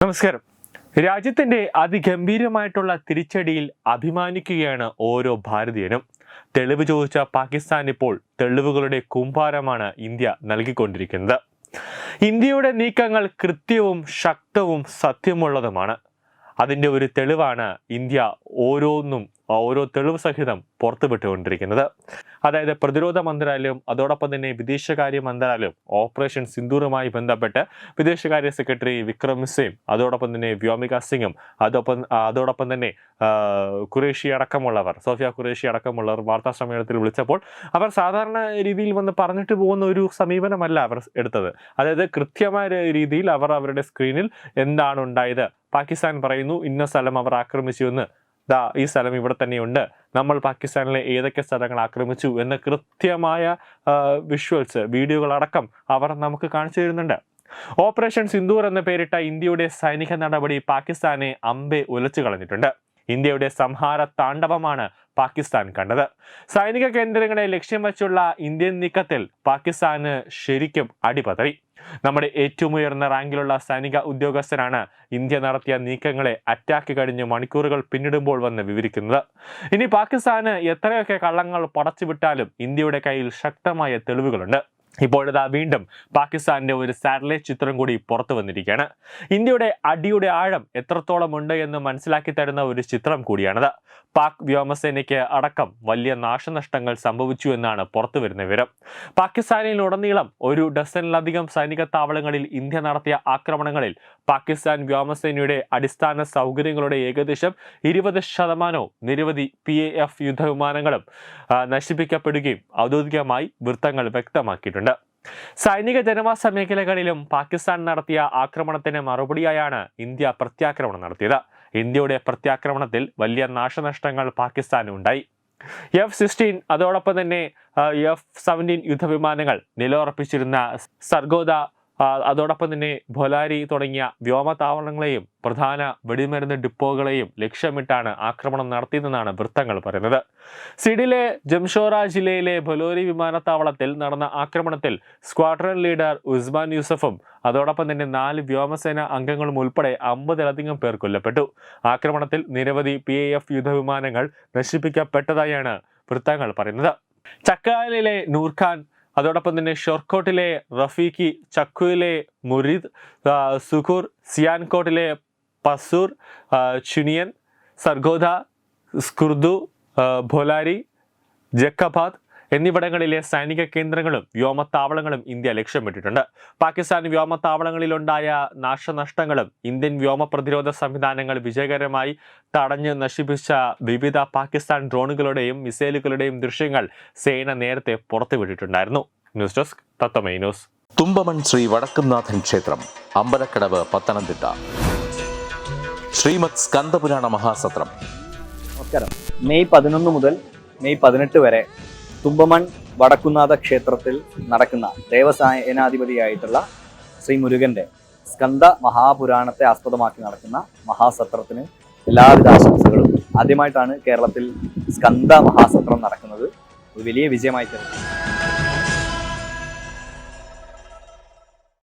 നമസ്കാരം. രാജ്യത്തിന്റെ അതിഗംഭീരമായിട്ടുള്ള തിരിച്ചടിയിൽ അഭിമാനിക്കുകയാണ് ഓരോ ഭാരതീയനും. തെളിവ് ചോദിച്ച പാകിസ്ഥാൻ ഇപ്പോൾ തെളിവുകളുടെ കൂമ്പാരമാണ് ഇന്ത്യ നൽകിക്കൊണ്ടിരിക്കുന്നത്. ഇന്ത്യയുടെ നീക്കങ്ങൾ കൃത്യവും ശക്തവും സത്യമുള്ളതുമാണ്. അതിൻ്റെ ഒരു തെളിവാണ് ഇന്ത്യ ഓരോ തെളിവ് സഹിതം പുറത്തുവിട്ടുകൊണ്ടിരിക്കുന്നത്. അതായത് പ്രതിരോധ മന്ത്രാലയം, അതോടൊപ്പം തന്നെ വിദേശകാര്യ മന്ത്രാലയം ഓപ്പറേഷൻ സിന്ദൂറുമായി ബന്ധപ്പെട്ട് വിദേശകാര്യ സെക്രട്ടറി വിക്രം മിശ്രയും അതോടൊപ്പം തന്നെ വ്യോമിക സിംഗും അതോടൊപ്പം തന്നെ സോഫിയ ഖുറേഷി അടക്കമുള്ളവർ വാർത്താ സമ്മേളനത്തിൽ വിളിച്ചപ്പോൾ അവർ സാധാരണ രീതിയിൽ വന്ന് പറഞ്ഞിട്ട് പോകുന്ന ഒരു സമീപനമല്ല അവർ എടുത്തത്. അതായത് കൃത്യമായ രീതിയിൽ അവർ അവരുടെ സ്ക്രീനിൽ എന്താണ് ഉണ്ടായത്, പാകിസ്ഥാൻ പറയുന്നു ഇന്ന സ്ഥലം അവർ ആക്രമിച്ചു എന്ന്, ഈ സ്ഥലം ഇവിടെ തന്നെയുണ്ട്, നമ്മൾ പാകിസ്ഥാനിലെ ഏതൊക്കെ സ്ഥലങ്ങൾ ആക്രമിച്ചു എന്ന കൃത്യമായ വീഡിയോകളടക്കം അവർ നമുക്ക് കാണിച്ചു തരുന്നുണ്ട്. ഓപ്പറേഷൻ സിന്ദൂർ എന്ന പേരിട്ട ഇന്ത്യയുടെ സൈനിക നടപടി പാകിസ്ഥാനെ അമ്പെ ഉലച്ചു കളഞ്ഞിട്ടുണ്ട്. ഇന്ത്യയുടെ സംഹാര താണ്ഡവമാണ് പാകിസ്ഥാൻ കണ്ടത്. സൈനിക കേന്ദ്രങ്ങളെ ലക്ഷ്യം വെച്ചുള്ള ഇന്ത്യൻ നീക്കത്തിൽ പാകിസ്ഥാന് ശരിക്കും അടിപതറി. നമ്മുടെ ഏറ്റവും ഉയർന്ന റാങ്കിലുള്ള സൈനിക ഉദ്യോഗസ്ഥരാണ് ഇന്ത്യ നടത്തിയ നീക്കങ്ങളെ അറ്റാക്ക് കഴിഞ്ഞ് മണിക്കൂറുകൾ പിന്നിടുമ്പോൾ വന്ന് വിവരിക്കുന്നത്. ഇനി പാകിസ്ഥാന് എത്രയൊക്കെ കള്ളങ്ങൾ പടച്ചുവിട്ടാലും ഇന്ത്യയുടെ കയ്യിൽ ശക്തമായ തെളിവുകളുണ്ട്. ഇപ്പോഴിതാ വീണ്ടും പാകിസ്ഥാന്റെ ഒരു സാറ്റലൈറ്റ് ചിത്രം കൂടി പുറത്തു വന്നിരിക്കുകയാണ്. ഇന്ത്യയുടെ അടിയുടെ ആഴം എത്രത്തോളം ഉണ്ട് എന്ന് മനസ്സിലാക്കി തരുന്ന ഒരു ചിത്രം കൂടിയാണത്. പാക് വ്യോമസേനയ്ക്ക് അടക്കം വലിയ നാശനഷ്ടങ്ങൾ സംഭവിച്ചു എന്നാണ് പുറത്തു വരുന്ന വിവരം. പാകിസ്ഥാനിലുടനീളം ഒരു ഡസനിലധികം സൈനിക താവളങ്ങളിൽ ഇന്ത്യ നടത്തിയ ആക്രമണങ്ങളിൽ പാകിസ്ഥാൻ വ്യോമസേനയുടെ അടിസ്ഥാന സൗകര്യങ്ങളുടെ ഏകദേശം 20% നിരവധി PAF യുദ്ധവിമാനങ്ങളും നശിപ്പിക്കപ്പെടുകയും ഔദ്യോഗികമായി വൃത്തങ്ങൾ വ്യക്തമാക്കിയിട്ടുണ്ട്. സൈനിക ജനവാസ മേഖലകളിലും പാകിസ്ഥാൻ നടത്തിയ ആക്രമണത്തിന് മറുപടിയായാണ് ഇന്ത്യ പ്രത്യാക്രമണം നടത്തിയത്. ഇന്ത്യയുടെ പ്രത്യാക്രമണത്തിൽ വലിയ നാശനഷ്ടങ്ങൾ പാകിസ്ഥാന് ഉണ്ടായി. F-16 അതോടൊപ്പം തന്നെ F-17 യുദ്ധവിമാനങ്ങൾ നിലയുറപ്പിച്ചിരുന്ന സർഗോദ, അതോടൊപ്പം തന്നെ ഭൊലാരി തുടങ്ങിയ വ്യോമതാവളങ്ങളെയും പ്രധാന വെടിമരുന്ന് ഡിപ്പോകളെയും ലക്ഷ്യമിട്ടാണ് ആക്രമണം നടത്തിയതെന്നാണ് വൃത്തങ്ങൾ പറയുന്നത്. സിഡിലെ ജംഷോറ ജില്ലയിലെ ഭൊലോരി വിമാനത്താവളത്തിൽ നടന്ന ആക്രമണത്തിൽ സ്ക്വാഡ്രൺ ലീഡർ ഉസ്മാൻ യൂസഫും അതോടൊപ്പം തന്നെ 4 വ്യോമസേന അംഗങ്ങളും ഉൾപ്പെടെ 50-ലധികം പേർ കൊല്ലപ്പെട്ടു. ആക്രമണത്തിൽ നിരവധി PAF യുദ്ധവിമാനങ്ങൾ നശിപ്പിക്കപ്പെട്ടതായാണ് വൃത്തങ്ങൾ പറയുന്നത്. ചക്കാലിലെ നൂർഖാൻ, അതോടൊപ്പം തന്നെ ഷോർക്കോട്ടിലെ റഫീഖി, ചക്കുയിലെ മുരീദ്, സുഖൂർ, സിയാൻകോട്ടിലെ പസൂർ, ചുനിയൻ, സർഗോദ, സ്കുർദു, ഭോലാരി, ജക്കബാദ് എന്നിവിടങ്ങളിലെ സൈനിക കേന്ദ്രങ്ങളും വ്യോമത്താവളങ്ങളും ഇന്ത്യ ലക്ഷ്യമിട്ടിട്ടുണ്ട്. പാകിസ്ഥാൻ വ്യോമത്താവളങ്ങളിലുണ്ടായ നാശനഷ്ടങ്ങളും ഇന്ത്യൻ വ്യോമ പ്രതിരോധ സംവിധാനങ്ങൾ വിജയകരമായി തടഞ്ഞ് നശിപ്പിച്ച വിവിധ പാകിസ്ഥാൻ ഡ്രോണുകളുടെയും മിസൈലുകളുടെയും ദൃശ്യങ്ങൾ സേന നേരത്തെ പുറത്തുവിട്ടിട്ടുണ്ടായിരുന്നു. ന്യൂസ് ഡെസ്ക് തത്വമൈ ന്യൂസ്. തുമ്പമൺ ശ്രീ വടക്കുംനാഥൻ ക്ഷേത്രം, അമ്പലക്കടവ്, പത്തനംതിട്ട. ശ്രീമദ് സ്കന്ദപുരാണ മഹാസത്രം. നമസ്കാരം. മെയ് 11 മുതൽ മെയ് 18 വരെ തുമ്പമൺ വടക്കുംനാഥ ക്ഷേത്രത്തിൽ നടക്കുന്ന ദേവസേനാധിപതിയായിട്ടുള്ള ശ്രീ മുരുകന്റെ സ്കന്ദ മഹാപുരാണത്തെ ആസ്പദമാക്കി നടക്കുന്ന മഹാസത്രത്തിന് എല്ലാവിധ ആശംസകളും. ആദ്യമായിട്ടാണ് കേരളത്തിൽ സ്കന്ദ മഹാസത്രം നടക്കുന്നത്. ഒരു വലിയ വിജയമായി തരുന്നത്.